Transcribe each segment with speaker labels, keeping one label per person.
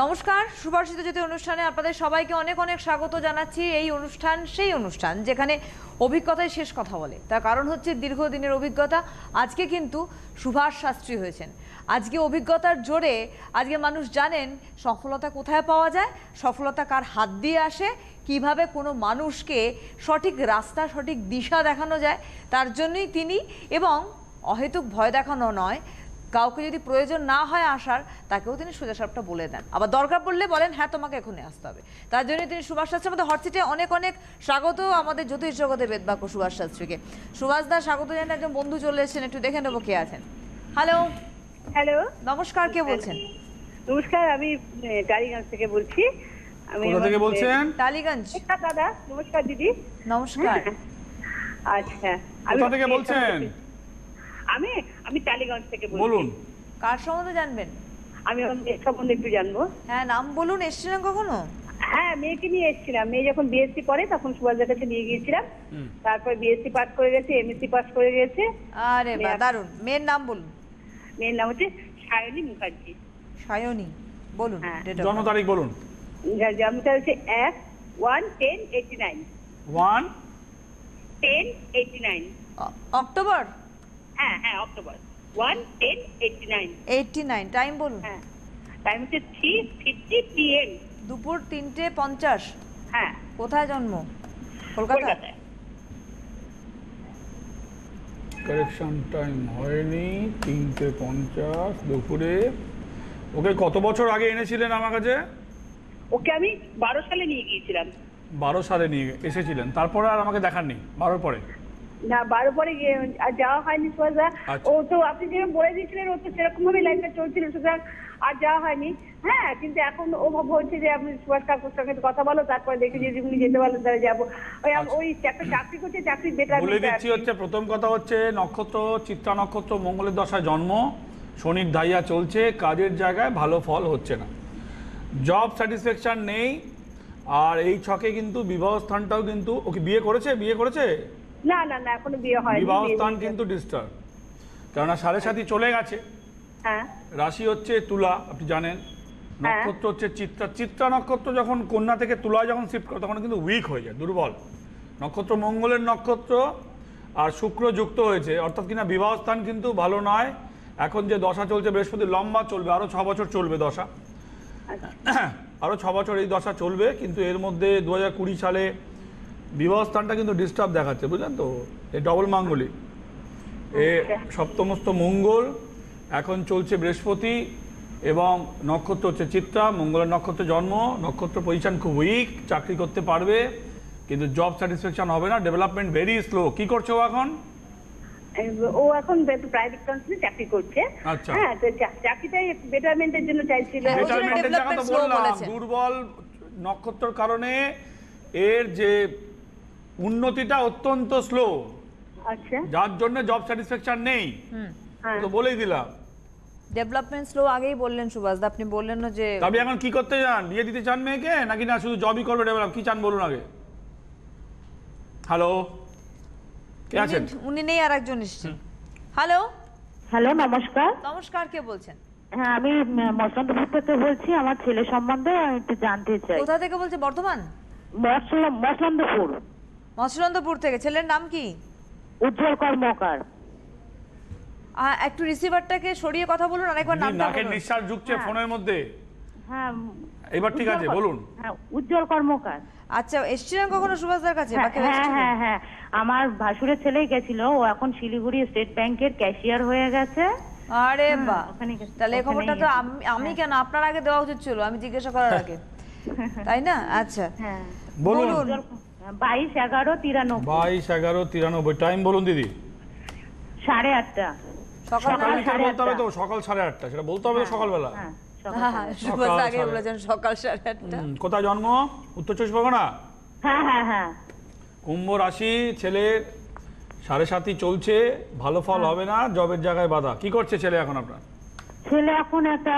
Speaker 1: নমস্কার, সুভাষিত জ্যোতি অনুষ্ঠানে আপনাদের সবাইকে অনেক অনেক স্বাগত জানাচ্ছি। এই অনুষ্ঠান সেই অনুষ্ঠান যেখানে অভিজ্ঞতায় শেষ কথা বলে, তার কারণ হচ্ছে দীর্ঘদিনের অভিজ্ঞতা। আজকে কিন্তু সুভাষ শাস্ত্রী হয়েছেন। আজকে অভিজ্ঞতার জোরে আজকে মানুষ জানেন সফলতা কোথায় পাওয়া যায়, সফলতা কার হাত দিয়ে আসে, কিভাবে কোনো মানুষকে সঠিক রাস্তা সঠিক দিশা দেখানো যায়, তার জন্যই তিনি। এবং অহেতুক ভয় দেখানো নয়, কাউকে যদি প্রয়োজন না হয় আসার, তাকেও তিনি সোজাসাপটা বলে দেন। আবার দরকার পড়লে বলেন হ্যাঁ তোমাকে এখনই আসতে হবে। তার জন্য তিনি সুভাষ শাস্ত্রী আমাদের হটসিটে অনেক অনেক স্বাগত আমাদের জ্যোতিষ জগতে বেদবাক্য সুভাষ শাস্ত্রীকে। সুভাষ দা স্বাগত জানান। একজন বন্ধু চলে এসেছেন, একটু দেখে নেবো কে আছেন। হ্যালো
Speaker 2: হ্যালো,
Speaker 1: নমস্কার, কে বলছেন?
Speaker 2: নমস্কার, আমি টালিগঞ্জ থেকে বলছি।
Speaker 3: কোথা থেকে বলছেন?
Speaker 1: টালিগঞ্জ।
Speaker 2: দাদা নমস্কার। দিদি
Speaker 1: নমস্কার।
Speaker 2: আচ্ছা,
Speaker 3: কোথা থেকে বলছেন?
Speaker 2: আমি আমি টালিগঞ্জ থেকে বলছি।
Speaker 3: বলুন,
Speaker 1: কার সম্বন্ধে জানবেন?
Speaker 2: আমি এর সম্বন্ধে একটু জানবো।
Speaker 1: হ্যাঁ, নাম বলুন। এসেছিলেন কখনো?
Speaker 2: হ্যাঁ, মেয়েকে নিয়ে এসেছিলাম। মেয়ে যখন বিএসসি পড়ে তখন সুভাষদার কাছে নিয়ে গিয়েছিলাম। তারপর বিএসসি পাস করে গেছে, এমএসসি পাস করে গেছে।
Speaker 1: আরে বাহ, দারুণ। মেয়ের নাম বলুন।
Speaker 2: মেয়ের নাম হচ্ছে সায়নী মুখার্জি।
Speaker 1: সায়নী, বলুন।
Speaker 2: হ্যাঁ।
Speaker 3: জন্ম তারিখ বলুন।
Speaker 2: জন্মটা হচ্ছে 1/10/89। 10/89।
Speaker 1: অক্টোবর?
Speaker 2: হ্যাঁ হ্যাঁ, অক্টোবর 1/10/89।
Speaker 1: 89। টাইম বলুন।
Speaker 2: হ্যাঁ, টাইম হচ্ছে 3:50 PM।
Speaker 1: দুপুর 3:50।
Speaker 2: হ্যাঁ।
Speaker 1: কোথায় জন্ম? কলকাতা?
Speaker 2: কলকাতায়।
Speaker 3: কারেকশন টাইম হয়নি, 3:50 দুপুরে। ওকে কত বছর আগে এনেছিলেন আমার কাছে?
Speaker 2: ওকে আমি 12 সালে নিয়ে গিয়েছিলাম।
Speaker 3: 12 সালে নিয়ে এসেছিলেন, তারপরে আর আমাকে দেখাননি? 12 পরে?
Speaker 2: না, 12 পরে আর যাওয়া হয়নি সুভাষদা।
Speaker 3: আচ্ছা।
Speaker 2: ও তো আপনি যেরকম বলে দিয়েছিলেন, ও তো সেরকম ভাবে লাইফটা চলছিল, সুতরাং আর যাওয়া হয়নি। হ্যাঁ, কিন্তু এখন ও বলছে যে আপনি সুভাষ কাকুর সঙ্গে কথা বলো, তারপরে দেখি যদি উনি যেতে পারলেন তাহলে যাবো। ওই একটা চাকরি করছে, চাকরি বেটার
Speaker 3: বলে দিচ্ছি। হচ্ছে প্রথম কথা হচ্ছে নক্ষত্র চিত্রা নক্ষত্র, মঙ্গলের দশায় জন্ম, শনির ধাইয়া চলছে, কাজের জায়গায় ভালো ফল হচ্ছে না, জব স্যাটিসফ্যাকশন নেই। আর এই ছকে কিন্তু বিবাহ স্থানটাও কিন্তু, ওকে বিয়ে করেছে?
Speaker 2: না না না, এখনো বিয়ে হয়নি।
Speaker 3: বিবাহ স্থান কিন্তু ডিস্টার্ব, কেননা 7.5 চলে গেছে।
Speaker 2: হ্যাঁ।
Speaker 3: রাশি হচ্ছে তুলা, আপনি জানেন। নক্ষত্র হচ্ছে চিত্রা নক্ষত্র যখন কন্যা থেকে তুলায় যখন শিফট করে তখন কিন্তু উইক হয়ে যায়, দুর্বল নক্ষত্র, মঙ্গলের নক্ষত্র। আর শুক্র যুক্ত হয়েছে, অর্থাৎ কিনা বিবাহ স্থান কিন্তু ভালো নয়। এখন যে দশা চলছে বৃহস্পতি, লম্বা চলবে, আরো 6 বছর চলবে দশা। আরো 6 বছর এই দশা চলবে, কিন্তু এর মধ্যে 2020 সালে বিবাহ স্থানটা কিন্তু ডিস্টার্ব দেখাচ্ছে, বুঝলেন তো? এই ডবল মাঙ্গলিক, এ সপ্তমস্ত মঙ্গল এখন চলছে বৃহস্পতি, এবং নক্ষত্র হচ্ছে চিত্রা, মঙ্গলের নক্ষত্রে জন্ম, নক্ষত্র পজিশন খুব উইক। চাকরি করতে পারবে কিন্তু জব স্যাটিসফ্যাকশন হবে না, ডেভেলপমেন্ট ভেরি স্লো। কি করছে ও এখন?
Speaker 2: ও এখন প্রাইভেট কোম্পানিতে চাকরি করছে।
Speaker 3: আচ্ছা।
Speaker 2: হ্যাঁ, তো চাকরিটাই বেটারমেন্টের জন্য চাইছিল।
Speaker 3: বেটারমেন্টের জায়গা তো বললাম, দুর্বল নক্ষত্রের কারণে এর যে উন্নতিটা অত্যন্ত স্লো।
Speaker 2: আচ্ছা।
Speaker 3: যার জন্য জব স্যাটিসফ্যাকশন নেই, তো বলেই দিলাম।
Speaker 1: ডেভেলপমেন্ট স্লো আগেই বললেন সুভাষ দা, আপনি বললেন না যে
Speaker 3: তবে এখন কি করতে চান? বিয়ে দিতে চান মেয়েকে, নাকি না শুধু জবই করবে ডেভেলপ? কি চান বলুন আগে। হ্যালো, কে আছেন?
Speaker 1: উনি নেই, আর একজন এসেছেন। হ্যালো
Speaker 4: হ্যালো, নমস্কার।
Speaker 1: নমস্কার, কে বলছেন?
Speaker 4: হ্যাঁ, আমি মসলন্দপুর থেকে বলছি। আমার ছেলে সম্বন্ধে একটু জানতে চাই।
Speaker 1: কোথা থেকে বলছে? বর্ধমান?
Speaker 4: মসলন্দপুর।
Speaker 1: মসলন্দপুর থেকে। ছেলের নাম কি?
Speaker 4: উজ্জ্বল কর্মকার।
Speaker 1: একটু রিসিভারটাকে সরিয়ে কথা বলুন, আরেকবার নামটা
Speaker 3: নাকের
Speaker 1: বলুন।
Speaker 3: নিঃশ্বাস ঢুকছে ফোনের মধ্যে।
Speaker 4: হ্যাঁ,
Speaker 3: এবার ঠিক আছে, বলুন।
Speaker 4: হ্যাঁ, উজ্জ্বল কর্মকার।
Speaker 1: আচ্ছা, এসেছিলেন কখনো সুভাষদার কাছে?
Speaker 4: হ্যাঁ হ্যাঁ হ্যাঁ, আমার ভাসুরের ছেলেই গেছিল। ও এখন শিলিগুড়ি স্টেট ব্যাংকের ক্যাশিয়ার হয়ে গেছে।
Speaker 1: আরে বাহ,
Speaker 4: ওখানে গেছে।
Speaker 1: তাহলে এই খবরটা তো আমি কেন আপনার আগে দেওয়া উচিত ছিল, আমি জিজ্ঞাসা করার আগে, তাই না? আচ্ছা,
Speaker 4: হ্যাঁ,
Speaker 3: বলুন।
Speaker 4: 22/11/93।
Speaker 3: 22/11/93। টাইম বলুন দিদি।
Speaker 4: 8:30।
Speaker 1: সকাল
Speaker 3: সকাল বলতে হবে তো, সকাল 8:30, সেটা বলতে হবে তো সকালবেলা।
Speaker 4: হ্যাঁ,
Speaker 1: সুভাষ আগে বলেছেন সকাল 8:30।
Speaker 3: কোথায় জন্ম? উত্তর 24 পরগনা।
Speaker 4: হ্যাঁ হ্যাঁ হ্যাঁ।
Speaker 3: কুম্ভ রাশি, ছেলের 7.5 চলছে, ভালো ফল হবে না, জবের জায়গায় বাধা। কি করছে ছেলে এখন আপনার?
Speaker 4: ছেলে এখন একটা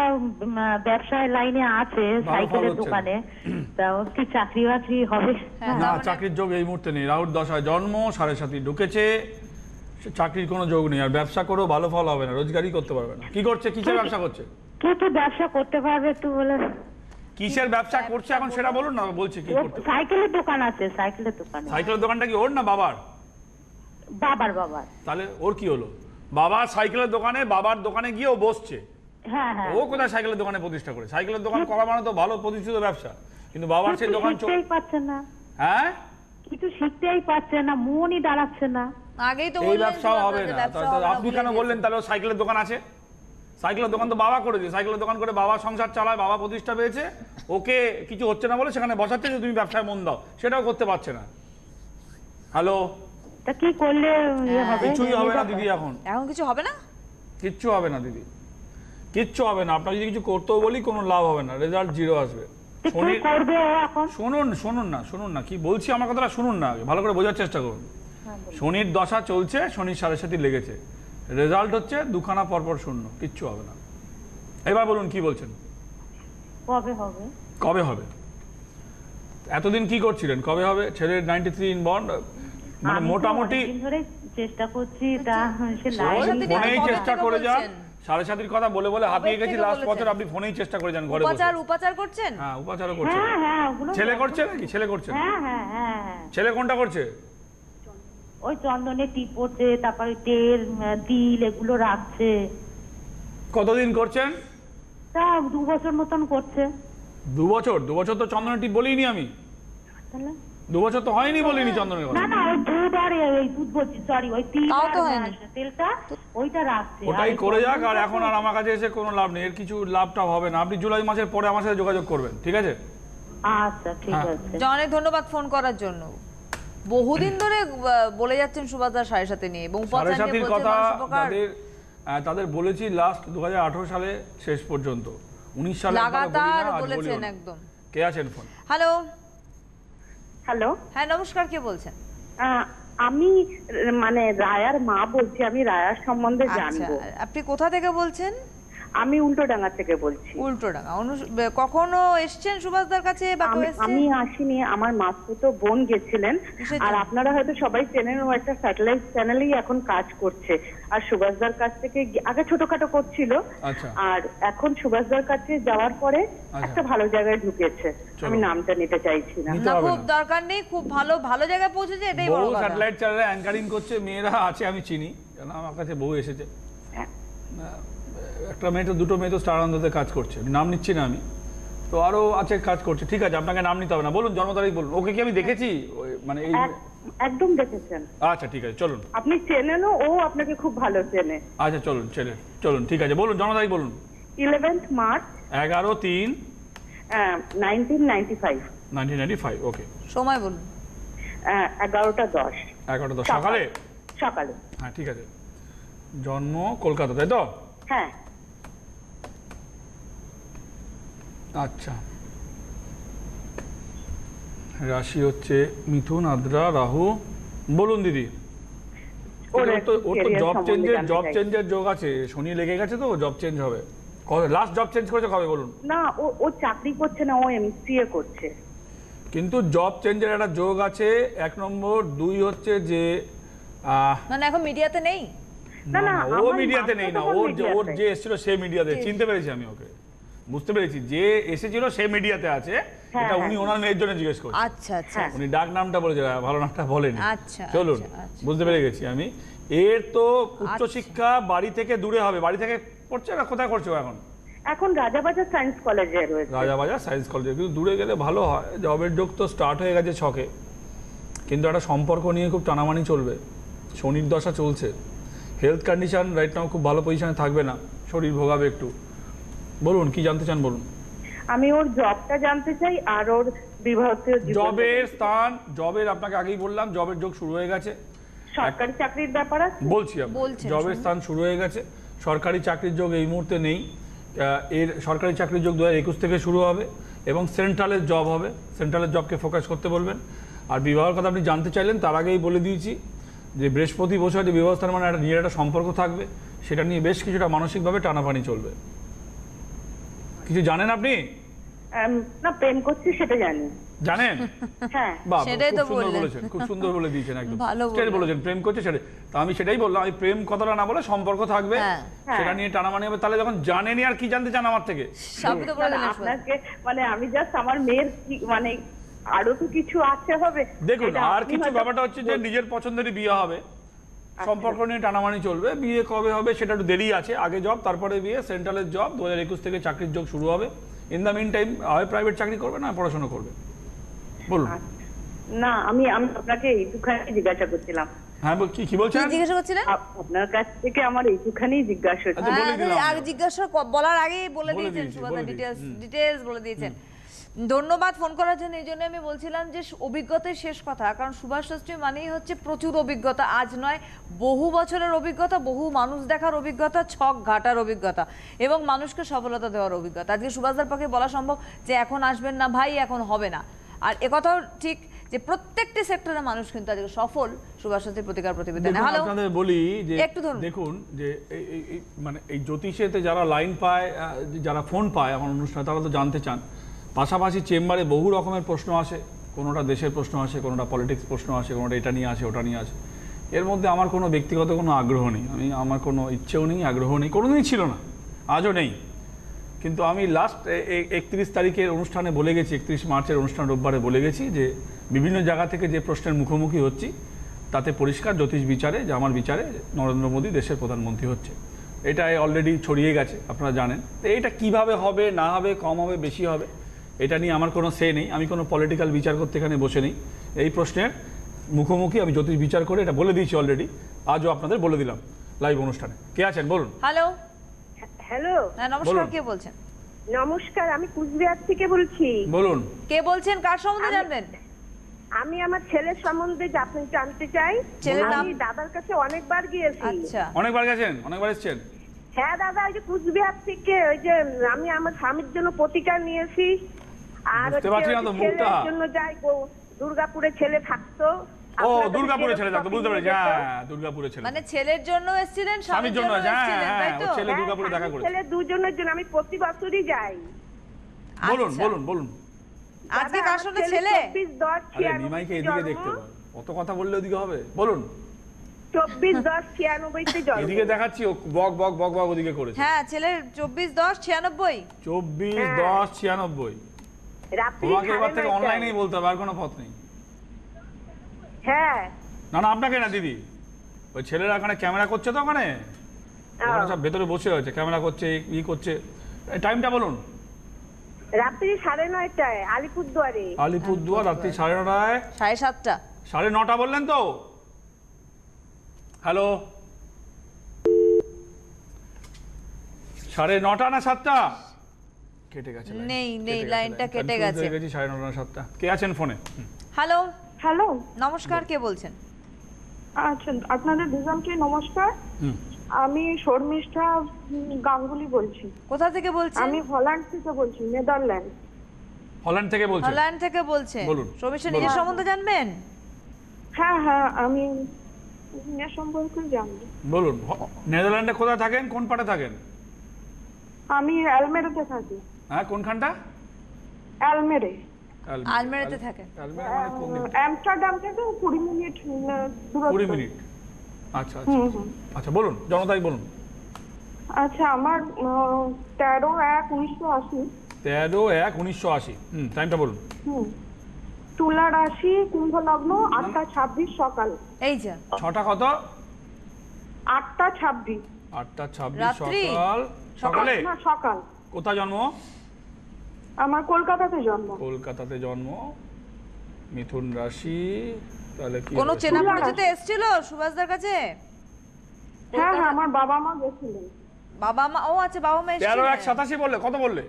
Speaker 4: ব্যবসায় লাইনে আছে, সাইকেলের দোকানে। তাও কি চাকরি বাকরি হবে?
Speaker 3: না, চাকরির যোগ এই মুহূর্তে নেই। রাহুর দশায় জন্ম, 7.5 ঢুকেছে, চাকরির কোনো যোগ নেই। আর ব্যবসা করেও ভালো ফল হবে না, রোজগারই করতে পারবে না। কি করছে, কিসের ব্যবসা করছে?
Speaker 4: কে ব্যবসা করতে পারবে একটু বলে?
Speaker 3: কিসের ব্যবসা করছে এখন সেটা বলুন না, বলছি কি করতে।
Speaker 4: সাইকেলের দোকান আছে, সাইকেলের দোকান।
Speaker 3: সাইকেলের দোকানটা কি ওর না বাবার?
Speaker 4: বাবার।
Speaker 3: তাহলে ওর কি হলো? বাবার সাইকেলের দোকানে, বাবার দোকানে গিয়ে ও বসছে।
Speaker 4: হ্যাঁ হ্যাঁ।
Speaker 3: ও কোথায় সাইকেলের দোকানে প্রতিষ্ঠা করে? সাইকেলের দোকান করা মানে তো ভালো প্রতিষ্ঠিত ব্যবসা, কিন্তু বাবার সেই দোকান
Speaker 4: শিখতেই পাচ্ছে না,
Speaker 3: হ্যাঁ
Speaker 4: কিছু শিখতেই পারছে না, মনই দাঁড়াচ্ছে না।
Speaker 1: আগেই তো
Speaker 3: এই
Speaker 1: বললেন
Speaker 3: ব্যবসাও
Speaker 1: যে
Speaker 3: হবে
Speaker 1: আপনাদের
Speaker 3: না।
Speaker 1: ব্যবসা
Speaker 3: তাহলে
Speaker 1: হবে না,
Speaker 3: আপনি
Speaker 1: ভুলে
Speaker 3: কেন
Speaker 1: গেছেন।
Speaker 3: বললেন তাহলে ওর সাইকেলের দোকান আছে? সাইকেলের দোকান তো বাবা করে দিয়ে, সাইকেলের দোকান করে বাবা সংসার চালায়, বাবা প্রতিষ্ঠা পেয়েছে, ওকে কিছু হচ্ছে না বলে সেখানে বসাচ্ছে যে তুমি ব্যবসায় মন দাও, সেটাও করতে পারছে না। হ্যালো,
Speaker 4: তা কি করলে হবে?
Speaker 3: কিছুই হবে না দিদি,
Speaker 1: এখন কিছু হবে না।
Speaker 3: কিচ্ছু হবে না দিদি, কিচ্ছু হবে না। আপনাকে যদি কিছু করতেও বলি কোনো লাভ হবে না, রেজাল্ট 0 আসবে।
Speaker 4: কি করবে ও এখন?
Speaker 3: শুনুন না কি বলছি, আমার কথাটা শুনুন না, আগে ভালো করে বোঝার চেষ্টা করুন। শনির দশা চলছে, শনির 7.5 লেগেছে, রেজাল্ট হচ্ছে 2 খানা পরপর 0, কিচ্ছু হবে না। এবার বলুন কি বলছেন,
Speaker 4: কবে হবে?
Speaker 3: কবে হবে? এতদিন কি করছিলেন, কবে হবে? ছেলের 93 ইনবর্ন, মানে
Speaker 4: আমি তো
Speaker 3: মোটামুটি
Speaker 4: অনেকদিন ধরে চেষ্টা করছি, তা সে
Speaker 1: ওর
Speaker 4: লাইন
Speaker 1: সাথে
Speaker 3: ফোনেই
Speaker 1: কবে
Speaker 3: চেষ্টা
Speaker 1: থেকে
Speaker 3: করে যান।
Speaker 1: বলছেন?
Speaker 3: 7.5 কথা বলে বলে হাঁপিয়ে গেছি,
Speaker 1: থেকে
Speaker 3: লাস্ট
Speaker 1: বলেছেন?
Speaker 3: বছর আপনি ফোনেই চেষ্টা করে যান ঘরে বসে।
Speaker 1: উপাচার করছেন?
Speaker 3: হ্যাঁ, উপাচারও করছেন।
Speaker 4: হ্যাঁ হ্যাঁ, ওগুলো
Speaker 3: ছেলে করছে নাকি? ছেলে করছে?
Speaker 4: হ্যাঁ হ্যাঁ হ্যাঁ হ্যাঁ।
Speaker 3: ছেলে কোনটা করছে?
Speaker 4: ওই চন্দনে টিপ পড়ছে, তারপরে তেল তিল এগুলো রাখছে।
Speaker 3: কতদিন করছেন?
Speaker 4: তা 2 বছর মতন করছে।
Speaker 3: 2 বছর? 2 বছর তো চন্দনের টিপ বলিনি আমি।
Speaker 4: তাহলে
Speaker 3: 2 বছর তো হয়নি বলিনি চন্দনের কথা।
Speaker 4: না না, ওই দুধ আর ওই দুধ বলছি, সরি, ওই তিল
Speaker 1: তাও
Speaker 4: আর
Speaker 1: তো হয়নি।
Speaker 4: তেলটা ওইটা রাখছে।
Speaker 3: ওটাই
Speaker 4: আর
Speaker 3: করে যাক, আর
Speaker 4: চন্দনটা
Speaker 3: এখন আর আমার কাছে এসে কোনো লাভ নেই, এর কিছু লাভটা হবে না। আপনি জুলাই মাসের পরে আমার সাথে যোগাযোগ করবেন, ঠিক আছে?
Speaker 4: আচ্ছা ঠিক
Speaker 3: হ্যাঁ।
Speaker 4: আছে।
Speaker 1: অনেক ধন্যবাদ ফোন করার জন্য। বহুদিন ধরে বলে যাচ্ছেন সুভাষদার 7.5 নিয়ে এবং উপাচার নিয়ে
Speaker 3: 7.5
Speaker 1: বলছেন
Speaker 3: কথা
Speaker 1: মানুষ উপকার।
Speaker 3: তাদের বলেছি লাস্ট 2018 সালে শেষ পর্যন্ত, 19 সালে একবারও বলি না,
Speaker 1: লাগাতার
Speaker 3: আজ
Speaker 1: বলেছেন
Speaker 3: বলিও না।
Speaker 1: একদম।
Speaker 3: কে আছেন ফোন?
Speaker 1: হ্যালো,
Speaker 2: হ্যালো,
Speaker 1: হ্যাঁ নমস্কার, কে বলছেন?
Speaker 2: আমি মানে রায়ার মা বলছি, আমি রায়ার সম্বন্ধে
Speaker 1: আচ্ছা,
Speaker 2: জানবো।
Speaker 1: আপনি কোথা থেকে বলছেন?
Speaker 2: আমি উল্টোডাঙ্গা থেকে বলছি।
Speaker 1: উল্টোডাঙ্গা। কখনো এসছেন সুভাষদার কাছে বা কেউ এসছে?
Speaker 2: আমি আসিনি, আমার মাসতুতো বোন গেছিলেন।
Speaker 1: কিসের
Speaker 2: আর
Speaker 1: জন্য?
Speaker 2: আপনারা হয়তো সবাই চেনেন, ও একটা স্যাটেলাইট চ্যানেলেই এখন কাজ করছে। আর সুভাষদার কাছ থেকে আগে ছোটখাটো করছিল,
Speaker 3: আচ্ছা,
Speaker 2: আর এখন সুভাষদার কাছে যাওয়ার পরে একটা ভালো জায়গায় ঢুকেছে। আমি নামটা নিতে চাইছি না।
Speaker 3: নিতে
Speaker 1: না,
Speaker 3: হবে
Speaker 1: খুব
Speaker 3: না।
Speaker 1: দরকার নেই, খুব ভালো জায়গায় পৌঁছেছে, এটাই বড়
Speaker 3: বউ
Speaker 1: কথা।
Speaker 3: স্যাটেলাইট চ্যানেলে অ্যাঙ্কারিং করছে, মেয়েরা আছে আমি চিনি, কেন আমার কাছে বউ এসেছে।
Speaker 2: হ্যাঁ।
Speaker 3: একটা মেয়ে তো, দুটো মেয়ে তো স্টার আনন্দতে কাজ করছে, নাম নিচ্ছি না আমি, তো আরো আছে কাজ করছে। ঠিক আছে, আপনাকে নাম নিতে হবে না, বলুন জন্ম তারিখ বলুন। ওকে কি আমি দেখেছি মানে এই?
Speaker 2: একদম দেখেছেন।
Speaker 3: আচ্ছা ঠিক আছে, চলুন।
Speaker 2: আপনি চেনেনও, ও আপনাকে খুব ভালো চেনে।
Speaker 3: আচ্ছা চলুন, চলুন ঠিক আছে, বলুন জন্ম তারিখ বলুন।
Speaker 2: 11th March
Speaker 3: 11/3
Speaker 2: 1995।
Speaker 3: 1995, ওকে।
Speaker 1: সময় বলুন।
Speaker 2: 11:10
Speaker 3: 11:10 সকালে?
Speaker 2: সকালে।
Speaker 3: হ্যাঁ ঠিক আছে। জন্ম কলকাতা, তাই তো?
Speaker 2: হ্যাঁ।
Speaker 3: আচ্ছা, রাশি হচ্ছে মিথুন, আদ্রা, রাহু। বলুন দিদি। ওর তো জব চেঞ্জের যোগ আছে, শনি লেগে গেছে তো জব চেঞ্জ হবে। লাস্ট জব চেঞ্জ করেছে কবে বলুন?
Speaker 2: না, ও চাকরি করছে না, ও এমসিএ করছে।
Speaker 3: কিন্তু জব চেঞ্জের একটা যোগ আছে, 1 নম্বর। 2 হচ্ছে যে
Speaker 1: মানে এখন মিডিয়াতে নেই।
Speaker 2: না,
Speaker 3: ও মিডিয়াতে নেই না, ওর যে এসেছিল সে মিডিয়াতে, চিনতে পেরেছি আমি ওকে, বুঝতে পেরেছি যে এসেছিল সে মিডিয়াতে আছে। এটা উনি ওনার মেয়ের জন্য জিজ্ঞেস করছেন।
Speaker 1: আচ্ছা আচ্ছা
Speaker 3: উনি ডাক নামটা বলেছে, ভালো নামটা বলেনি।
Speaker 1: আচ্ছা,
Speaker 3: চলুন,
Speaker 1: আচ্ছা।
Speaker 3: বুঝতে পেরে গেছি আমি। এর তো উচ্চশিক্ষা বাড়ি থেকে দূরে হবে। বাড়ি থেকে পড়ছে না, কোথায় করছো এখন?
Speaker 2: এখন রাজাবাজার সায়েন্স কলেজে রয়েছে।
Speaker 3: রাজাবাজার সায়েন্স কলেজে, কিন্তু দূরে গেলে ভালো হয়। জবের যোগ তো স্টার্ট হয়ে গেছে 6-এ, কিন্তু একটা সম্পর্ক নিয়ে খুব টানামানি চলবে। শনির দশা চলছে, হেলথ কন্ডিশন রাইট নাও খুব ভালো পজিশনে থাকবে না, শরীর ভোগাবে একটু। বলুন কি জানতে চান বলুন।
Speaker 2: আমি ওর জবটা জানতে চাই, আর ওর বিবাহিত জীবন।
Speaker 3: জবের স্থান, জবের আপনাকে আগেই বললাম, জবের যোগ শুরু হয়ে গেছে।
Speaker 2: সরকারি চাকরির ব্যাপার আছে।
Speaker 3: বলছি
Speaker 1: বলছেন,
Speaker 3: জবের স্থান শুরু হয়ে গেছে। সরকারি চাকরির যোগ এই মুহূর্তে নেই। এর সরকারি চাকরির যোগ 2021 থেকে শুরু হবে এবং সেন্ট্রালের জব হবে। সেন্ট্রালের জবকে ফোকাস করতে বলবেন। আর বিবাহের কথা আপনি জানতে চাইলেন, তার আগেই বলে দিয়েছি যে বৃহস্পতি বছর যে বিবাহ স্থান মানে একটা নিজের একটা সম্পর্ক থাকবে, সেটা নিয়ে বেশ কিছুটা মানসিকভাবে টানাপানি চলবে। কিছু জানেন আপনি?
Speaker 2: না, প্রেম করছি সেটা জানি।
Speaker 3: জানেন?
Speaker 2: হ্যাঁ
Speaker 3: বাহ,
Speaker 1: সেটাই তো
Speaker 3: খুব সুন্দর
Speaker 1: বললেন।
Speaker 3: বলেছেন, খুব সুন্দর বলে দিয়েছেন একদম।
Speaker 1: ভালো
Speaker 3: সেটাই
Speaker 1: বললেন।
Speaker 3: বলেছেন, প্রেম করছে সেটাই। তো আমি সেটাই বললাম, আমি প্রেম কথাটা না বলে সম্পর্ক থাকবে,
Speaker 1: হ্যাঁ।
Speaker 3: সেটা নিয়ে টানামানি হবে। তাহলে যখন জানেনি আর কি জানতে চান আমার থেকে?
Speaker 1: সবই তো বলে
Speaker 2: না,
Speaker 1: দিলেন সুভাষ।
Speaker 2: আপনাকে মানে আমি জাস্ট আমার মেয়ের মানে আরো তো কিছু আছে হবে
Speaker 3: দেখুন,
Speaker 2: সেটা
Speaker 3: আর
Speaker 2: আপনি
Speaker 3: কিছু
Speaker 2: হয়তো-
Speaker 3: ব্যাপারটা হচ্ছে যে নিজের পছন্দেরই বিয়ে হবে, সম্পর্ক নিয়ে টানামানি চলবে। বিয়ে কবে হবে সেটা একটু দেরি আছে, আগে জব তারপরে বিয়ে। সেন্ট্রালের জব 2021 থেকে চাকরির যোগ শুরু হবে। ইন দ্য মিন টাইম হয় প্রাইভেট চাকরি করবে না পড়াশোনা করবে। বলুন।
Speaker 2: না আমি আপনাকে এইটুখানি জিজ্ঞাসা করছিলাম।
Speaker 3: হ্যাঁ, কি
Speaker 1: কি
Speaker 3: বলছেন?
Speaker 1: জিজ্ঞাসা করছিলেন?
Speaker 2: আপনার কাছ থেকে আমার এইটুখানি জিজ্ঞাসা
Speaker 3: আচ্ছা,
Speaker 2: হচ্ছে।
Speaker 3: বলে দিলাম।
Speaker 1: আগে জিজ্ঞাসা বলার আগেই বলে
Speaker 3: বলে
Speaker 1: দিয়েছেন
Speaker 3: দিয়েছি,
Speaker 1: সুভাষ,
Speaker 3: বলে
Speaker 1: ডিটেলস বলে দিয়েছেন। ধন্যবাদ ফোন করার জন্য। এই জন্য আমি বলছিলাম যে অভিজ্ঞতাই শেষ কথা, কারণ সুভাষ শাস্ত্রী মানেই হচ্ছে প্রচুর অভিজ্ঞতা। আজ নয়, বহু বছরের অভিজ্ঞতা, বহু মানুষ দেখার অভিজ্ঞতা, ছক ঘাটার অভিজ্ঞতা এবং মানুষকে সফলতা দেওয়ার অভিজ্ঞতা। আজকে সুভাষদার পক্ষে বলা সম্ভব যে এখন আসবেন না ভাই, এখন হবে না। আর একথাও ঠিক যে প্রত্যেকটি সেক্টরে মানুষ কিন্তু আজকে সফল সুভাষ শাস্ত্রীর প্রতিকার প্রতিবেদনে।
Speaker 3: দেখুন,
Speaker 1: হ্যালো,
Speaker 3: আপনাদের বলি যে
Speaker 1: একটু ধরুন।
Speaker 3: দেখুন যে মানে এই জ্যোতিষেতে যারা লাইন পায়, যারা ফোন পায় আমার অনুষ্ঠানে, তারা তো জানতে চান। পাশাপাশি চেম্বারে বহু রকমের প্রশ্ন আসে, কোনোটা দেশের প্রশ্ন আসে, কোনোটা পলিটিক্স প্রশ্ন আসে, কোনোটা এটা নিয়ে আসে, ওটা নিয়ে আসে। এর মধ্যে আমার কোনো ব্যক্তিগত কোনো আগ্রহ নেই, আমার কোনো ইচ্ছেও নেই, আগ্রহ নেই, কোনোদিনই ছিল না, আজও নেই। কিন্তু আমি লাস্ট 31 তারিখের অনুষ্ঠানে বলে গেছি, 31 মার্চের অনুষ্ঠান রোববারে বলে গেছি যে বিভিন্ন জায়গা থেকে যে প্রশ্নের মুখোমুখি হচ্ছি তাতে পরিষ্কার জ্যোতিষ বিচারে, যে আমার বিচারে নরেন্দ্র মোদী দেশের প্রধানমন্ত্রী হচ্ছে। এটা অলরেডি ছড়িয়ে গেছে, আপনারা জানেন। তো এইটা কিভাবে হবে না হবে, কম হবে বেশি হবে, এটা নিয়ে আমার কোনো সে নেই। আমি কোনো পলিটিক্যাল বিচার করতে এখানে বসে নেই। এই প্রশ্নের মুখোমুখি আমি জ্যোতিষ বিচার করে এটা বলে দিয়েছি অলরেডি, আজও আপনাদের বলে দিলাম লাইভ অনুষ্ঠানে। কে আছেন বলুন?
Speaker 1: হ্যালো,
Speaker 2: হ্যালো,
Speaker 1: হ্যাঁ নমস্কার,
Speaker 3: বলুন।
Speaker 1: কে বলছেন?
Speaker 2: নমস্কার, আমি কুচবিহার থেকে বলছি।
Speaker 3: বলুন।
Speaker 1: কে বলছেন, কার সম্বন্ধে জানবেন?
Speaker 2: আমি আমার ছেলের সম্বন্ধে জানতে চাই।
Speaker 1: ছেলের নাম?
Speaker 2: আমি দাদার কাছে অনেকবার গিয়েছি।
Speaker 1: আচ্ছা,
Speaker 3: অনেকবার গেছেন? অনেকবার এসছেন?
Speaker 2: হ্যাঁ দাদা, ওই যে কুচবিহার থেকে ওই যে আমি আমার স্বামীর জন্য প্রতিকার নিয়েছি। আর
Speaker 3: বুঝতে পারছি না তো মুখটা।
Speaker 2: ছেলের জন্য যাই দুর্গাপুরে ছেলে থাকতো।
Speaker 3: ও,
Speaker 2: আপনার কাছে
Speaker 3: দুর্গাপুরে ছেলে
Speaker 2: xerox
Speaker 3: থাকতো,
Speaker 2: copy
Speaker 3: বুঝতে
Speaker 2: নিয়ে
Speaker 3: পেরেছি।
Speaker 2: যেত।
Speaker 3: হ্যাঁ, দুর্গাপুরে ছেলে।
Speaker 1: মানে ছেলের জন্য এসেছিলেন,
Speaker 3: স্বামীর
Speaker 1: স্বামীর
Speaker 3: জন্য,
Speaker 1: জন্য
Speaker 3: হ্যাঁ,
Speaker 1: এসেছিলেন,
Speaker 3: হ্যাঁ,
Speaker 1: তাই
Speaker 3: ও
Speaker 1: তো?
Speaker 3: ছেলে দুর্গাপুরে দেখা করেছে।
Speaker 2: ছেলে দুজনের জন্য আমি প্রতি বছরই যাই।
Speaker 3: বলুন
Speaker 1: আচ্ছা।
Speaker 3: বলুন বলুন।
Speaker 1: আজকে
Speaker 2: দাদা,
Speaker 1: কার
Speaker 2: আমার
Speaker 1: সঙ্গে
Speaker 2: ছেলে
Speaker 1: ছেলে?
Speaker 2: 24-10-96
Speaker 3: আরে নিমাইকে এদিকে দেখতে পারো, অত কথা বললে ওদিকে হবে? বলুন।
Speaker 2: 24-10-96 জন্ম।
Speaker 3: এদিকে দেখাচ্ছি, ও বক বক বক বক ওদিকে করেছে।
Speaker 1: হ্যাঁ, ছেলের 24-10-96।
Speaker 3: 24-10-96।
Speaker 2: রাত্রি
Speaker 3: তোমাকে এবার থেকে
Speaker 2: 9:30
Speaker 3: অনলাইনেই বলতে হবে, আর কোনো পথ নেই।
Speaker 2: হ্যাঁ,
Speaker 3: না না, আপনাকে না দিদি, ওই ছেলেরা ওখানে ক্যামেরা করছে তো, ওখানে ওখানে সব ভেতরে বসে হয়েছে, ক্যামেরা করছে, ই করছে। টাইমটা বলুন।
Speaker 2: রাত্রি 9:30 আলিপুরদুয়ারে।
Speaker 3: আলিপুরদুয়ার, রাত্রি 9:30।
Speaker 1: 7:30।
Speaker 3: 9:30 বললেন তো? হ্যালো, 9:30 না 7টা? কেটে গেছে লাইন।
Speaker 1: নেই,
Speaker 3: কেটে
Speaker 1: নেই,
Speaker 3: গেছে
Speaker 1: লাইনটা
Speaker 3: লাইন।
Speaker 1: কেটে
Speaker 3: Confused
Speaker 1: গেছে।
Speaker 3: হয়ে গেছি, 9:30 না 7টা। কে আছেন ফোনে?
Speaker 1: হ্যালো,
Speaker 5: হ্যালো,
Speaker 1: নমস্কার, কে বলছেন?
Speaker 5: আচ্ছা আপনাদের দুজনকে নমস্কার।
Speaker 3: হুম।
Speaker 5: আমি শর্মিষ্ঠা গাঙ্গুলি বলছি।
Speaker 1: কোথা থেকে বলছেন?
Speaker 5: আমি হল্যান্ড থেকে বলছি, নেদারল্যান্ড।
Speaker 3: হল্যান্ড থেকে বলছেন?
Speaker 1: হল্যান্ড থেকে বলছেন।
Speaker 3: বলুন,
Speaker 1: শর্মিষ্ঠা,
Speaker 3: বলুন।
Speaker 1: নিজের সম্বন্ধে জানবেন?
Speaker 5: হ্যাঁ হ্যাঁ, আমি এ সম্পর্কে জানি।
Speaker 3: বলুন। নেদারল্যান্ডে কোথায় থাকেন, কোন পাটে থাকেন?
Speaker 5: আমি অ্যালমেরেতে থাকি।
Speaker 3: হ্যাঁ, কোনখানটা?
Speaker 5: অ্যালমেরে।
Speaker 1: আলমেরাতে থাকেন।
Speaker 3: আলমেরা মানে কোন দিকে?
Speaker 5: আমস্টারডাম থেকে 20 মিনিট
Speaker 3: 20 মিনিট। আচ্ছা আচ্ছা
Speaker 5: হুম হুম।
Speaker 3: আচ্ছা, বলুন জনতাই বলুন।
Speaker 5: আচ্ছা, আমার 13/1/1980।
Speaker 3: 13/1/1980। টাইমটা বলুন।
Speaker 5: হুম। তুলা রাশি, কুম্ভ লগ্ন, 8:26 সকাল।
Speaker 1: এই যা,
Speaker 3: 6টা কত?
Speaker 5: 8:26
Speaker 3: 8:26
Speaker 1: রাত্রি?
Speaker 3: সকাল। সকালে?
Speaker 5: না, সকাল।
Speaker 3: কোথায় জন্ম?
Speaker 5: আমার কলকাতাতে জন্ম।
Speaker 3: কলকাতাতে জন্ম। মিথুন রাশি। তাহলে কি
Speaker 1: কোনো
Speaker 3: হবে?
Speaker 1: চেনা
Speaker 5: তুলা
Speaker 1: পরিচিত
Speaker 5: রাশি।
Speaker 1: এসেছিল সুভাষদার কাছে?
Speaker 5: হ্যাঁ হ্যাঁ, আমার বাবা মা গেছিলেন।
Speaker 1: বাবা মা, ও আচ্ছা, বাবা মা এসেছিল।
Speaker 3: 13/1/87 বললে? কত বললে?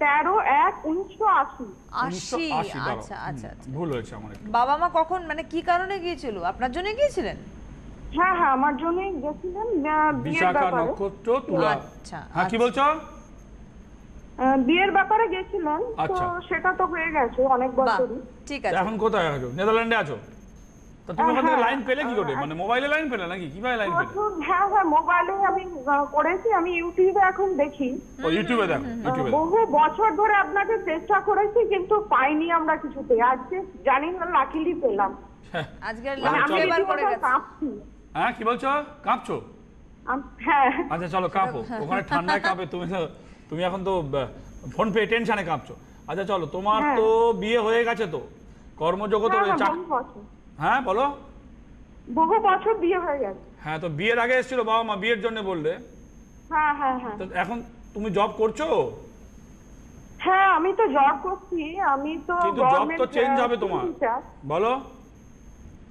Speaker 5: 13/1/1980।
Speaker 1: 80।
Speaker 3: 1980, দাঁড়াও।
Speaker 1: আচ্ছা আচ্ছা আচ্ছা।
Speaker 3: ভুল হয়েছে আমার একটু।
Speaker 1: বাবা মা কখন, মানে কি কারণে গিয়েছিল? আপনার জন্য গিয়েছিলেন?
Speaker 5: হ্যাঁ হ্যাঁ, আমার জন্যই গেছিলেন বিয়ের
Speaker 3: বিশাখা
Speaker 5: ব্যাপারে।
Speaker 3: নক্ষত্র, তুলা।
Speaker 1: আচ্ছা,
Speaker 3: হ্যাঁ, কি বলছো?
Speaker 5: বিয়ের ব্যাপারে গেছিলেন, তো
Speaker 3: আচ্ছা।
Speaker 5: সেটা তো হয়ে গেছে অনেক
Speaker 1: বাহ,
Speaker 5: বছরই।
Speaker 1: ঠিক আছে।
Speaker 3: এখন কোথায় আছো? নেদারল্যান্ডে আছো? তা তুমি ওখান থেকে লাইন পেলে কি করে, মানে মোবাইলে লাইন পেলে নাকি, কিভাবে লাইন পেলে?
Speaker 5: হ্যাঁ হ্যাঁ, মোবাইলে আমি করেছি, আমি ইউটিউবে এখন দেখি।
Speaker 3: ও ইউটিউবে দেখো, ইউটিউবে দেখো।
Speaker 5: বহু বছর ধরে আপনাকে চেষ্টা করেছি কিন্তু পাইনি আমরা কিছুতে, আজকে জানি না লাকিলি পেলাম।
Speaker 1: আজকে
Speaker 5: মানে আমি
Speaker 1: এবার করে
Speaker 5: রীতিমতো
Speaker 1: গেছে।
Speaker 5: কাঁপছি।
Speaker 3: হ্যাঁ কি বলছো, কাঁপছো?
Speaker 5: হ্যাঁ
Speaker 3: আচ্ছা চলো কাঁপো, ওখানে ঠান্ডায় কাঁপে, তুমি এখন তো ফোন পে টেনশনে কাঁপছো। আচ্ছা চলো, তোমার তো বিয়ে হয়ে গেছে, তো কর্মজগতে
Speaker 5: হ্যাঁ,
Speaker 3: রয়েছে।
Speaker 5: বহু বছর,
Speaker 3: হ্যাঁ বলো।
Speaker 5: বহু বছর বিয়ে হয়ে গেছে।
Speaker 3: হ্যাঁ তো বিয়ের আগে এসেছিল বাবা মা, বিয়ের জন্য বললে,
Speaker 5: হ্যাঁ হ্যাঁ হ্যাঁ
Speaker 3: তো এখন তুমি জব করছো?
Speaker 5: হ্যাঁ, আমি তো জব করছি, আমি তো
Speaker 3: কিন্তু জব তো চেঞ্জ হবে তোমার, বলো।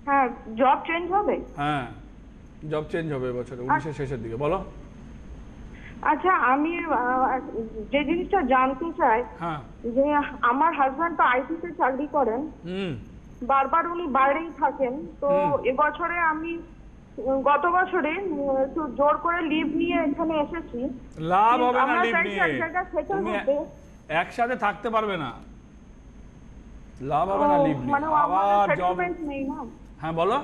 Speaker 5: হ্যাঁ, জব চেঞ্জ হবে।
Speaker 3: হ্যাঁ জব চেঞ্জ হবে এবছরে 19-এর শেষের দিকে, বলো।
Speaker 5: আচ্ছা, আমি যে জিনিসটা জানতে চাই,
Speaker 3: হ্যাঁ
Speaker 5: যে আমার হাজবেন্ড তো আইটিতে চাকরি করেন, বারবার উনি বাইরেই থাকেন, তো এবছরে আমি গত বছরে একটু জোর করে লিভ নিয়ে এখানে এসেছি।
Speaker 3: লাভ হবে না
Speaker 5: আমরা
Speaker 3: লিভ
Speaker 5: চাইছি
Speaker 3: নিয়ে,
Speaker 5: এক জায়গায় settle
Speaker 3: তুমি
Speaker 5: হতে।
Speaker 3: একসাথে থাকতে পারবে না, লাভ হবে না লিভ নিয়ে,
Speaker 5: মানে
Speaker 3: আবার
Speaker 5: আমাদের
Speaker 3: জব।
Speaker 5: settlement নেই না।
Speaker 3: হ্যাঁ বলো।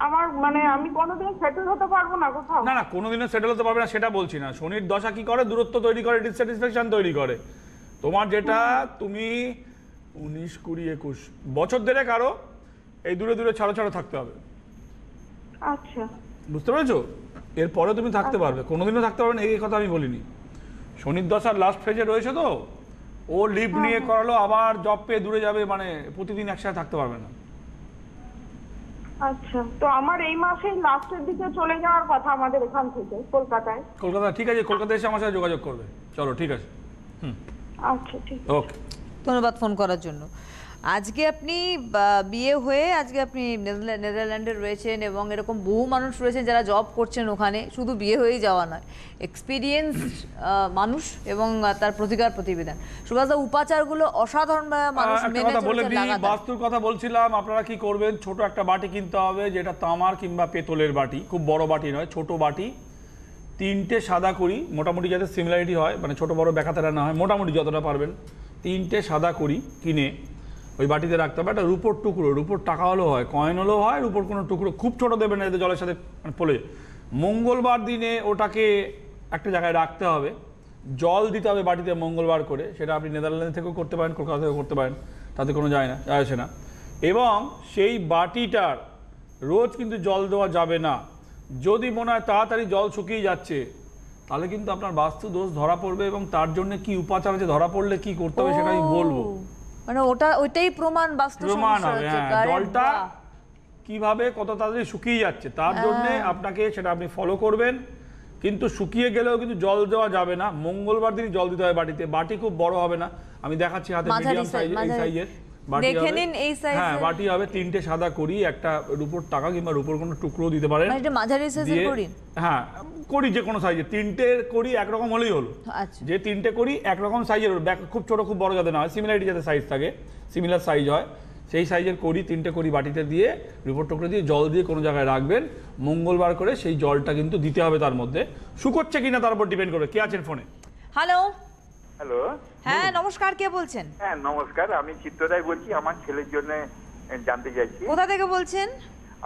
Speaker 5: আমার মানে আমি কোনোদিন সেটেল হতে পারবো না কোথাও।
Speaker 3: না না, কোনোদিনও সেটেল হতে পারবে না সেটা বলছি না, শনির দশা কি করে, দূরত্ব তৈরি করে, ডিসস্যাটিসফ্যাকশন তৈরি করে। তোমার যেটা, তুমি 19, 20, 21 বছর ধরে কারো এই দূরে দূরে ছাড়ো ছাড়ো থাকতে হবে,
Speaker 5: আচ্ছা,
Speaker 3: বুঝতে পেরেছো? এরপরে তুমি থাকতে পারবে, কোনোদিনও থাকতে পারবে না এই কথা আমি বলিনি। শনির দশার লাস্ট ফেজে রয়েছে তো, ও লিভ নিয়ে করালো, আবার জব পেয়ে দূরে যাবে, মানে প্রতিদিন একসাথে থাকতে পারবে না।
Speaker 5: আচ্ছা, তো আমার এই মাসের লাস্টের দিকে চলে যাওয়ার কথা আমাদের এখান থেকে কলকাতায়।
Speaker 3: কলকাতা, ঠিক আছে, কলকাতায় এসে আমার সাথে যোগাযোগ করবে, চলো ঠিক আছে।
Speaker 5: আচ্ছা ঠিক।
Speaker 3: ওকে,
Speaker 1: ধন্যবাদ ফোন করার জন্য। আজকে আপনি বিয়ে হয়ে আজকে আপনি নেদারল্যান্ডে রয়েছেন, এবং এরকম বহু মানুষ রয়েছেন যারা জব করছেন ওখানে, শুধু বিয়ে হয়েই যাওয়া নয়, এক্সপিরিয়েন্স মানুষ এবং তার প্রতিকার প্রতিবিধান। সুভাষদা, উপাচারগুলো অসাধারণভাবে মানুষ
Speaker 3: একটা
Speaker 1: মেনে
Speaker 3: কথা বলে
Speaker 1: চলছেন
Speaker 3: দিই,
Speaker 1: লাগাতার।
Speaker 3: বাস্তুর কথা বলছিলাম, আপনারা কি করবেন, ছোট একটা বাটি কিনতে হবে, যেটা তামার কিংবা পেতলের বাটি, খুব বড় বাটি নয়, ছোট বাটি, 3টে সাদা করি, মোটামুটি যাতে সিমিলারিটি হয়, মানে ছোট বড় ব্যাখাতেরা না হয়, মোটামুটি যতটা পারবেন 3টে সাদা করি কিনে ওই বাটিতে রাখতে হবে। একটা রূপোর টুকরো, রূপোর টাকা হলেও হয়, কয়েন হলেও হয়, রূপোর কোনো টুকরো, খুব ছোট দেবেন না, এতে জলের সাথে পড়ে। মঙ্গলবার দিনে ওটাকে একটা জায়গায় রাখতে হবে, জল দিতে হবে বাটিতে মঙ্গলবার করে, সেটা আপনি নেদারল্যান্ড থেকেও করতে পারেন, কলকাতা থেকেও করতে পারেন, তাতে কোনো যায় আসে না। এবং সেই বাটিটার রোজ কিন্তু জল দেওয়া যাবে না, যদি মনে হয় তাড়াতাড়ি জল শুকিয়ে যাচ্ছে তাহলে কিন্তু আপনার বাস্তু দোষ ধরা পড়বে, এবং তার জন্য কি উপাচার আছে, ধরা পড়লে কি করতে হবে সেটা আমি বলবো।
Speaker 1: মানে ওইটাই প্রমাণ, বাস্তু
Speaker 3: প্রমাণ
Speaker 1: সমস্যা
Speaker 3: হবে,
Speaker 1: হচ্ছে।
Speaker 3: হ্যাঁ,
Speaker 1: আরে
Speaker 3: জলটা
Speaker 1: বাহ।
Speaker 3: কিভাবে কত তাড়াতাড়ি শুকিয়ে যাচ্ছে তার জন্য আপনাকে সেটা আপনি ফলো করবেন। কিন্তু শুকিয়ে গেলেও কিন্তু জল দেওয়া যাবে না, মঙ্গলবার দিনই জল দিতে হবে বাটিতে। বাটি খুব বড় হবে না, আমি দেখাচ্ছি হাতে মিডিয়াম সাইজ, এই সাইজের বাটি
Speaker 1: দেখে
Speaker 3: হবে।
Speaker 1: নিন এই সাইজের।
Speaker 3: হ্যাঁ বাটি হবে, 3টে সাদা করি, একটা রূপোর টাকা কিংবা রূপোর কোনো টুকরো দিতে পারেন।
Speaker 1: মানে এটা মাঝারি সাইজের
Speaker 3: দিয়ে-
Speaker 1: করি?
Speaker 3: হ্যাঁ করি যে কোনো সাইজের, 3টে করি একরকম হলেই হলো।
Speaker 1: আচ্ছা।
Speaker 3: যে 3টে করি একরকম সাইজের, খুব ছোট খুব বড় যাতে না হয়, সিমিলারিটি যাতে সাইজ থাকে, সিমিলার সাইজ হয়, সেই সাইজের করি 3টে করি বাটিতে দিয়ে রূপোর টুকরো দিয়ে জল দিয়ে কোনো জায়গায় রাখবেন, মঙ্গলবার করে সেই জলটা কিন্তু দিতে হবে তার মধ্যে। শুকোচ্ছে কিনা তার উপর ডিপেন্ড করে। কে আছেন ফোনে?
Speaker 1: হ্যালো।
Speaker 6: হ্যালো,
Speaker 1: হ্যাঁ নমস্কার, কে বলছেন?
Speaker 6: হ্যাঁ নমস্কার, আমি চিত্তরায় বলছি, আমার ছেলের জন্য জানতে চাইছি।
Speaker 1: কোথা থেকে বলছেন?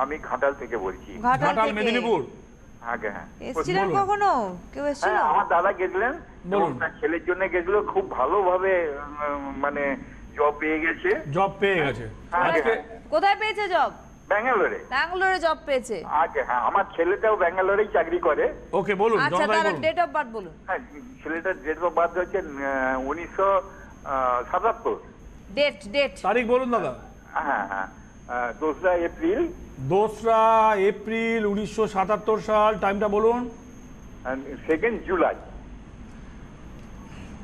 Speaker 6: আমি ঘাটাল থেকে বলছি।
Speaker 3: ঘাটাল
Speaker 1: থেকে।
Speaker 3: মেদিনীপুর।
Speaker 6: আগে হ্যাঁ
Speaker 1: এসেছিলেন
Speaker 3: বলুন।
Speaker 1: কখনো? কেউ এসেছিল?
Speaker 6: হ্যাঁ, আমার দাদা গেছিলেন,
Speaker 3: বলুন।
Speaker 6: তার ছেলের জন্য গেছিল, খুব ভালোভাবে মানে জব পেয়ে গেছে
Speaker 3: জব পেয়ে গেছে আজকে।
Speaker 1: কোথায় পেয়েছে জব?
Speaker 6: ব্যাঙ্গালোরে।
Speaker 1: ব্যাঙ্গালোরে জব পেয়েছে।
Speaker 6: আগে হ্যাঁ, আমার ছেলেটাও ব্যাঙ্গালোরেই চাকরি করে।
Speaker 3: ওকে বলুন,
Speaker 1: আচ্ছা,
Speaker 3: জনতাই
Speaker 1: তার
Speaker 3: বলুন।
Speaker 1: ডেট অফ বার্থ বলুন।
Speaker 6: হ্যাঁ, ছেলেটার ডেট অফ বার্থ হচ্ছে 1977।
Speaker 1: ডেট।
Speaker 3: তারিখ বলুন দাদা।
Speaker 6: হ্যাঁ হ্যাঁ, 2রা এপ্রিল।
Speaker 3: 2রা এপ্রিল 1977 সাল। টাইমটা বলুন।
Speaker 6: 2nd জুলাই।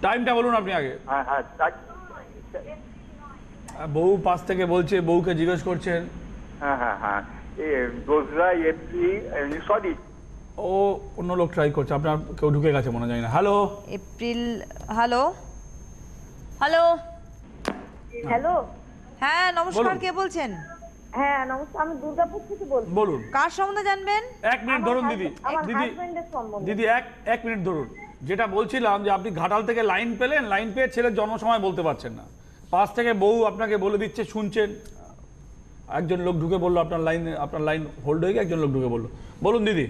Speaker 3: টাইমটা বলুন আপনি আগে।
Speaker 6: হ্যাঁ হ্যাঁ,
Speaker 3: বউ পাশ থেকে বলছে, বউকে জিজ্ঞেস করছেন।
Speaker 6: হ্যাঁ হ্যাঁ হ্যাঁ, 2রা এপ্রিল, সরি
Speaker 3: ও অন্য লোক ট্রাই করছে, আপনার কেউ ঢুকে গেছে মনে যায় না। Hello
Speaker 1: April. Hello hello.
Speaker 2: Hello,
Speaker 1: হ্যাঁ নমস্কার,
Speaker 3: বলুন।
Speaker 1: কে বলছেন?
Speaker 2: হ্যাঁ নমস্কার, আমি দুর্গাপুর থেকে বলছি।
Speaker 3: বলুন।
Speaker 1: কার সম্বন্ধে জানবেন?
Speaker 3: 1 মিনিট ধরুন দিদি।
Speaker 2: আমার
Speaker 3: দিদি
Speaker 2: হাজবেন্ডের সম্বন্ধে।
Speaker 3: দিদি এক মিনিট ধরুন। যেটা বলছিলাম যে আপনি ঘাটাল থেকে লাইন পেলেন, লাইন পেয়ে ছেলের জন্ম সময় বলতে পারছেন না, পাশ থেকে বউ আপনাকে বলে দিচ্ছে, শুনছেন, একজন লোক ঢুকে বললো আপনার লাইন হোল্ড হয়ে গিয়ে একজন লোক ঢুকে বললো। বলুন দিদি,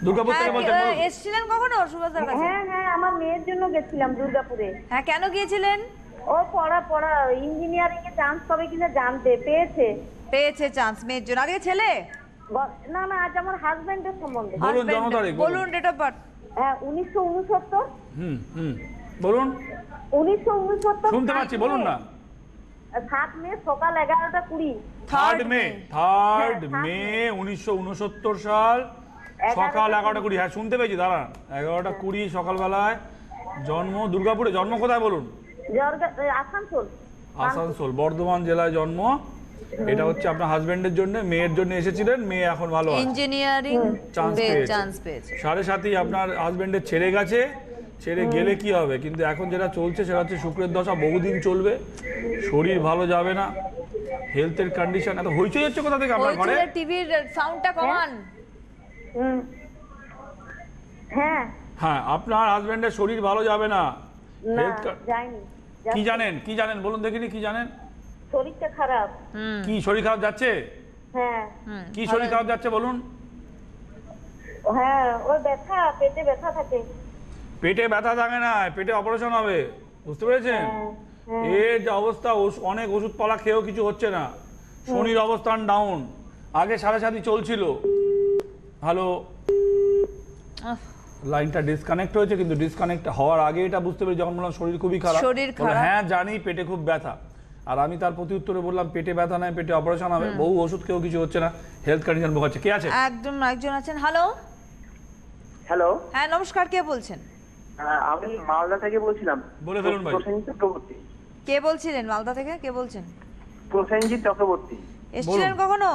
Speaker 3: দুর্গাপুর থেকে বলছেন, বলুন।
Speaker 1: এসেছিলেন কখনো সুভাষদার কাছে?
Speaker 2: হ্যাঁ আমার মেয়ের জন্য গেছিলাম দুর্গাপুরে।
Speaker 1: হ্যাঁ, কেন গিয়েছিলেন?
Speaker 2: ও পড়া ইঞ্জিনিয়ারিং এ চান্স পাবে কিনা জানতে, পেয়েছে
Speaker 1: চান্স মেয়ের জন্য। আগে ছেলে?
Speaker 2: না আজ আমার হাজবেন্ডের সম্বন্ধে।
Speaker 3: বলুন জন্ম তারিখ
Speaker 1: বলুন, ডেট অফ বার্থ।
Speaker 2: হ্যাঁ 1969।
Speaker 3: বলুন।
Speaker 2: 1969
Speaker 3: শুনতে পাচ্ছি, বলুন না।
Speaker 2: 7 মে সকাল 11:20।
Speaker 3: 3 মে 1969 সাল সকাল 11:20। হ্যাঁ শুনতে পেয়েছি, দাঁড়ান। 11:20 সকালবেলায় জন্ম। দুর্গাপুরে জন্ম কোথায় বলুন? আসানসোল, বর্ধমান জেলায় জন্ম। এটা হচ্ছে আপনার হাজবেন্ডের জন্য, মেয়ের জন্য এসেছিলেন। মেয়ে এখন ভালো আছে,
Speaker 1: ইঞ্জিনিয়ারিং
Speaker 3: চান্স পেয়েছে। 7.5 আপনার হাজবেন্ডের ছেড়ে গেছে, ছেড়ে গেলে কি হবে, কিন্তু এখন যেটা চলছে সেটা হচ্ছে শুক্রের দশা বহুদিন চলবে, শরীর ভালো যাবে না, হেলথের কন্ডিশন। এত হইচই হচ্ছে কোথা থেকে আপনার ঘরে?
Speaker 1: টিভির সাউন্ডটা কমান।
Speaker 2: হ্যাঁ
Speaker 3: আপনার হাজবেন্ডের শরীর ভালো যাবে না।
Speaker 2: যায়নি।
Speaker 3: কি জানেন বলুন দেখিনি, কি জানেন?
Speaker 2: শরীরটা খারাপ।
Speaker 3: কি শরীর খারাপ যাচ্ছে?
Speaker 2: হ্যাঁ
Speaker 3: কি শরীর খারাপ যাচ্ছে বলুন?
Speaker 2: হ্যাঁ ওই ব্যথা, পেটে ব্যথা থাকে।
Speaker 3: পেটে ব্যথা থাকে না, পেটে অপারেশন হবে, বুঝতে পেরেছেন? এর যে অবস্থা, অনেক ওষুধপালা খেয়েও কিছু হচ্ছে না, শনির অবস্থান ডাউন। আগে 7.5 চলছিল। হ্যালো, লাইনটা ডিসকানেক্ট হয়েছে, কিন্তু ডিসকানেক্ট হওয়ার আগে এটা বুঝতে পেরেছি যখন বললাম শরীর খুবই খারাপ। হ্যাঁ জানি, পেটে খুব ব্যথা। আর আমি তার প্রতি উত্তরে বললাম পেটে ব্যথা নাই, পেটে অপারেশন হবে, বহু ওষুধ খেয়েও কিছু হচ্ছে না, হেলথ কন্ডিশন ভোগাচ্ছে। কে আছে?
Speaker 1: একজন আছেন। হ্যালো। হ্যাঁ নমস্কার, কে বলছেন?
Speaker 7: আমি মালদা থেকে বলছিলাম।
Speaker 3: বলে ফেলুন ভাই।
Speaker 7: প্রসেনজিৎ চক্রবর্তী।
Speaker 1: কে বলছিলেন মালদা থেকে? কে বলছেন?
Speaker 7: প্রসেনজিৎ চক্রবর্তী।
Speaker 1: এসেছিলেন কখনো?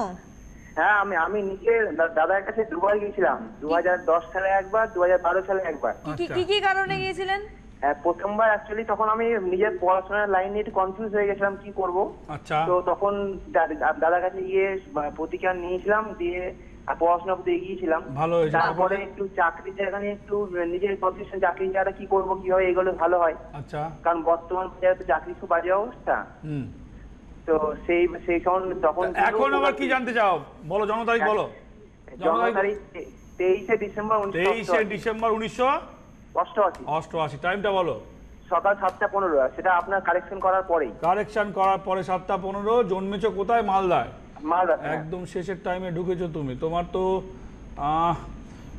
Speaker 7: হ্যাঁ আমি নিজে দাদার কাছে দুবার গিয়েছিলাম, 2010 সালে একবার, 2012 সালে একবার।
Speaker 1: কি কারণে গিয়েছিলেন?
Speaker 7: প্রথমবার অ্যাকচুয়ালি তখন আমি নিজের পড়াশোনার লাইন নিয়ে একটু কনফিউজ হয়ে গেছিলাম কি করব।
Speaker 3: আচ্ছা।
Speaker 7: তো তখন দাদার কাছে গিয়ে প্রতিকার নিয়েছিলাম, দিয়ে পড়াশোনা করতে এগিয়েছিলাম।
Speaker 3: ভালো হয়েছে।
Speaker 7: তারপরে একটু চাকরির জায়গা নিয়ে একটু নিজের প্রফেশন, চাকরির জায়গাটা কি করবো, কিভাবে এগুলো ভালো হয়।
Speaker 3: আচ্ছা।
Speaker 7: কারণ বর্তমান বাজারে তো চাকরি খুব বাজে অবস্থা। তো সেই সময় তখন
Speaker 3: এখন আবার কি জানতে চাও বলো? জন্ম তারিখ বলো।
Speaker 7: জন্ম তারিখ 23শে ডিসেম্বর
Speaker 3: 1988। টাইমটা বলো।
Speaker 7: সকাল 7:15। সেটা আপনার কারেকশন করার পরেই।
Speaker 3: কারেকশন করার পরে 7:15। জন্মেছো কোথায়? মালদায়।
Speaker 7: মালদা
Speaker 3: একদম শেষের টাইমে ঢুকেছো তুমি। তোমার তো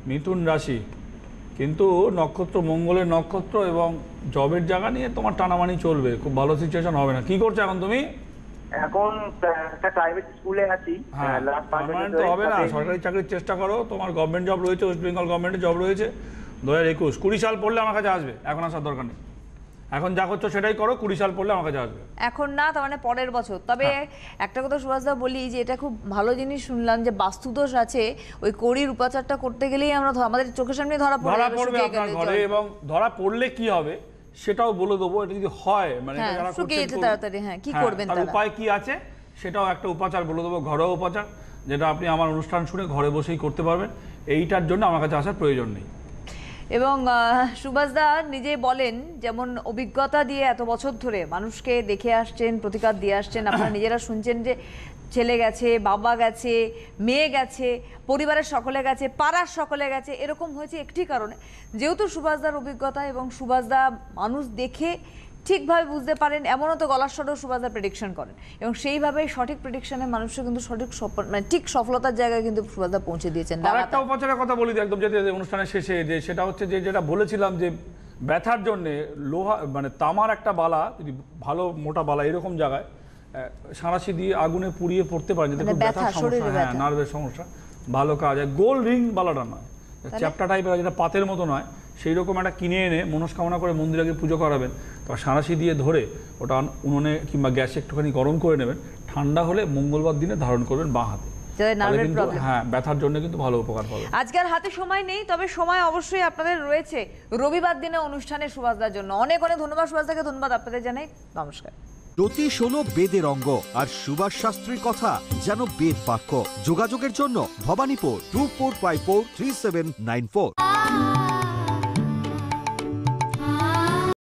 Speaker 3: মিথুন রাশি, কিন্তু নক্ষত্র মঙ্গলের নক্ষত্র, এবং জবের জায়গা নিয়ে তোমার টানামানি চলবে, খুব ভালো সিচুয়েশন হবে না। কি করছো এখন তুমি?
Speaker 7: এখন একটা প্রাইভেট স্কুলে আছি।
Speaker 3: হ্যাঁ, পার্মানেন্ট তো হবে না, সরকারি চাকরির চেষ্টা করো। তোমার গভর্নমেন্ট জব রয়েছে, ওয়েস্ট বেঙ্গল গভর্নমেন্টের জব রয়েছে। 2021 20 সাল পড়লে আমার কাছে আসবে, এখন আসার দরকার নেই। এখন যা করছো সেটাই করো, 20 সাল পড়লে আমার কাছে আসবে।
Speaker 1: এখন না, তার মানে পরের বছর। তবে একটা কথা সুভাষদা বলি, যে এটা খুব ভালো জিনিস শুনলাম যে বাস্তুদোষ আছে, ওই কড়ির উপাচারটা করতে গেলেই আমরা আমাদের চোখের সামনে ধরা পড়বে
Speaker 3: আপনার ঘরে। এবং ধরা পড়লে কি হবে সেটাও বলে দেবো। এটা যদি হয় মানে
Speaker 1: তাড়াতাড়ি কি করবেন,
Speaker 3: তার উপায় কি আছে সেটাও একটা উপাচার বলে দেবো, ঘরোয়া উপাচার, যেটা আপনি আমার অনুষ্ঠান শুনে ঘরে বসেই করতে পারবেন। এইটার জন্য আমার কাছে আসার প্রয়োজন নেই।
Speaker 1: এবং সুভাষদা নিজে বলেন, যেমন অভিজ্ঞতা দিয়ে এত বছর ধরে মানুষকে দেখে আসছেন, প্রতিকার দিয়ে আসছেন। আপনারা নিজেরা শুনছেন যে ছেলে গেছে, বাবা গেছে, মেয়ে গেছে, পরিবারের সকলে গেছে, পাড়ার সকলে গেছে। এরকম হয়েছে একটি কারণে, যেহেতু সুভাষদার অভিজ্ঞতা এবং সুভাষদা মানুষ দেখে ঠিকভাবে বুঝতে পারেন, এমনও তো গলার স্বরেও সুভাষদা প্রেডিকশন করেন, এবং সেইভাবে সঠিক প্রেডিকশনে মানুষের কিন্তু সঠিক মানে ঠিক সফলতার জায়গায় কিন্তু সুভাষদা পৌঁছে দিয়েছেন।
Speaker 3: আর একটা উপাচারের কথা বলি একদম যেতে অনুষ্ঠানের শেষে, যে সেটা হচ্ছে যে যেটা বলেছিলাম যে ব্যথার জন্য লোহা মানে তামার একটা বালা, যদি ভালো মোটা বালা এরকম জায়গায় সাঁড়াশি দিয়ে আগুনে পুড়িয়ে পড়তে পারেন, যাতে ব্যথার সমস্যা, হ্যাঁ নার্ভের সমস্যা ভালো কাজ হয়। গোল রিং বালাটা নয়, চ্যাপ্টা টাইপের, যেটা পাতের মতো নয়, সেই রকম একটা কিনে এনে মনস্কামনা করে মন্দিরে গিয়ে পুজো করাবেন। তারপর সাঁড়াশি দিয়ে ধরে ওটা উনুনে কিংবা গ্যাসে একটুখানি গরম করে নেবেন, ঠান্ডা হলে মঙ্গলবার দিনে ধারণ করবেন বাঁ হাতে। হ্যাঁ, ব্যথার জন্য কিন্তু ভালো উপকার পাবে।
Speaker 1: আজকের হাতে সময় নেই, তবে সময় অবশ্যই আপনাদের রয়েছে রবিবার দিনে অনুষ্ঠানে সুভাষদার জন্য। অনেক অনেক ধন্যবাদ সুভাষদাকে, ধন্যবাদ আপনাদের জানাই, নমস্কার।
Speaker 8: জ্যোতিষ হলো বেদের অঙ্গ, আর সুভাষ শাস্ত্রীর কথা যেন বেদ বাক্য। যোগাযোগের জন্য ভবানীপুর 24543794।